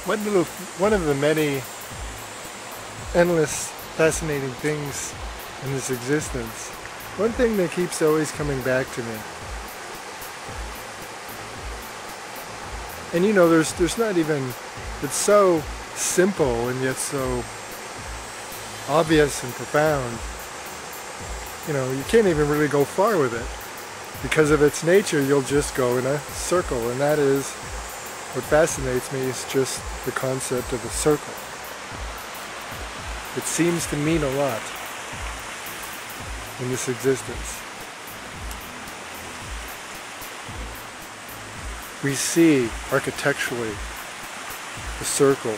One of the many endless fascinating things in this existence, one thing that keeps always coming back to me, and you know, there's not even, it's so simple and yet so obvious and profound, you know, you can't even really go far with it. Because of its nature, you'll just go in a circle, and that is, what fascinates me is just the concept of a circle. It seems to mean a lot in this existence. We see architecturally a circle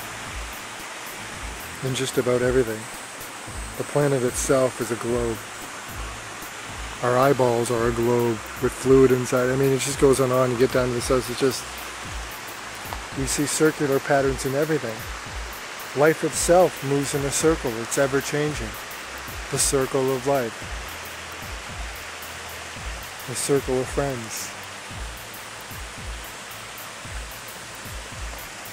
in just about everything. The planet itself is a globe. Our eyeballs are a globe with fluid inside. I mean, it just goes on. You get down to the cells, it's just, we see circular patterns in everything. Life itself moves in a circle. It's ever changing. The circle of life. The circle of friends.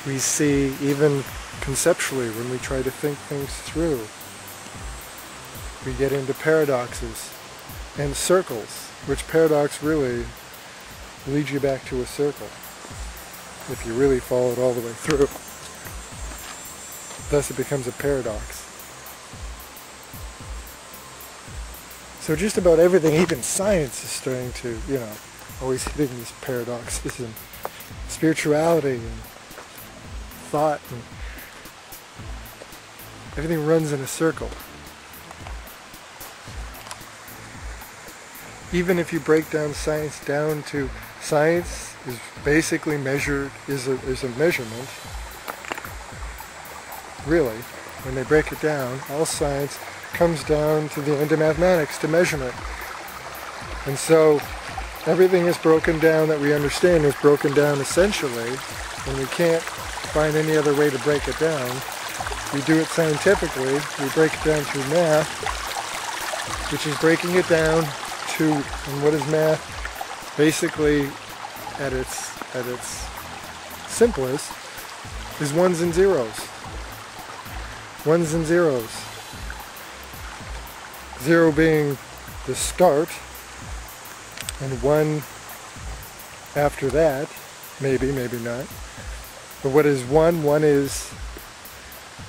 We see, even conceptually, when we try to think things through, we get into paradoxes and circles, which paradox really leads you back to a circle, if you really follow it all the way through. Thus it becomes a paradox. So just about everything, even science is starting to, you know, always hitting these paradoxes, and spirituality and thought, and everything runs in a circle. Even if you break down science down to, science is basically measured, is a measurement. Really, when they break it down, all science comes down to the end of mathematics, to measurement. And so everything is broken down that we understand is broken down essentially, and we can't find any other way to break it down. We do it scientifically. We break it down through math, which is breaking it down to, and what is math? Basically, at its simplest, is ones and zeros. Ones and zeros. Zero being the start, and one after that, maybe, maybe not. But what is one? One is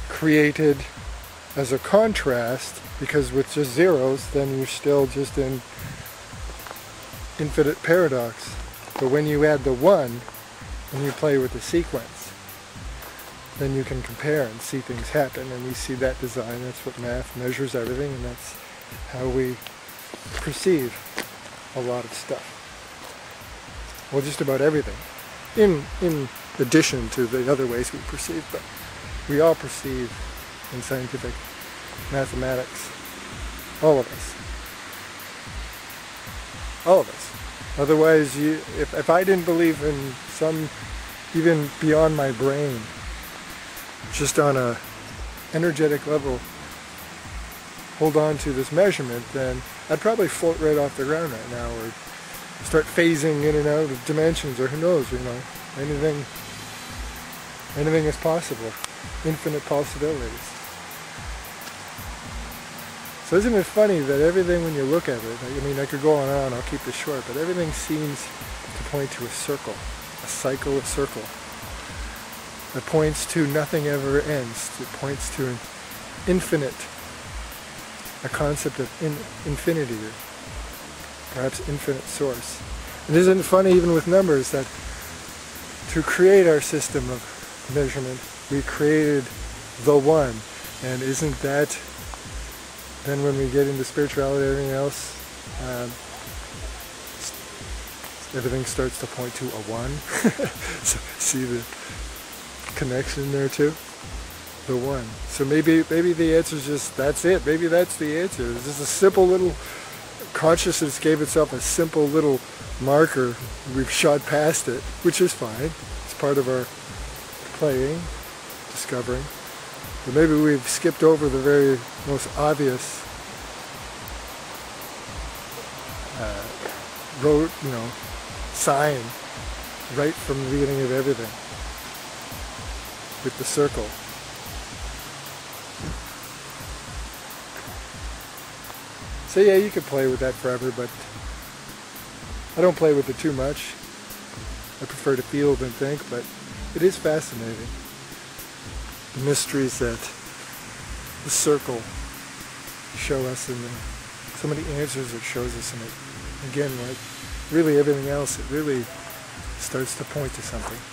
created as a contrast, because with just zeros, then you're still just in infinite paradox. But when you add the one, and you play with the sequence, then you can compare and see things happen, and we see that design. That's what math measures everything, and that's how we perceive a lot of stuff. Well, just about everything. In addition to the other ways we perceive, but we all perceive in scientific mathematics. All of us. All of us. Otherwise, if I didn't believe in some, even beyond my brain, just on a energetic level, hold on to this measurement, then I'd probably float right off the ground right now, or start phasing in and out of dimensions, or who knows, you know, anything is possible. Infinite possibilities. So isn't it funny that everything, when you look at it, I mean, I could go on, I'll keep this short, but everything seems to point to a circle, a cycle of circle. It points to nothing ever ends. It points to an infinite, a concept of infinity, or perhaps infinite source. And isn't it funny, even with numbers, that to create our system of measurement, we created the one, and isn't that, then when we get into spirituality and everything else, everything starts to point to a one. So see the connection there too? The one. So maybe the answer is just, that's it. Maybe that's the answer. It's just a simple little, consciousness gave itself a simple little marker. We've shot past it, which is fine. It's part of our playing, discovering. But maybe we've skipped over the very most obvious road, you know, sign right from the beginning of everything. with the circle. So yeah, you could play with that forever, but I don't play with it too much. I prefer to feel than think, but it is fascinating. The mysteries that the circle show us, and so many answers it shows us, and it, again, like really everything else, it really starts to point to something.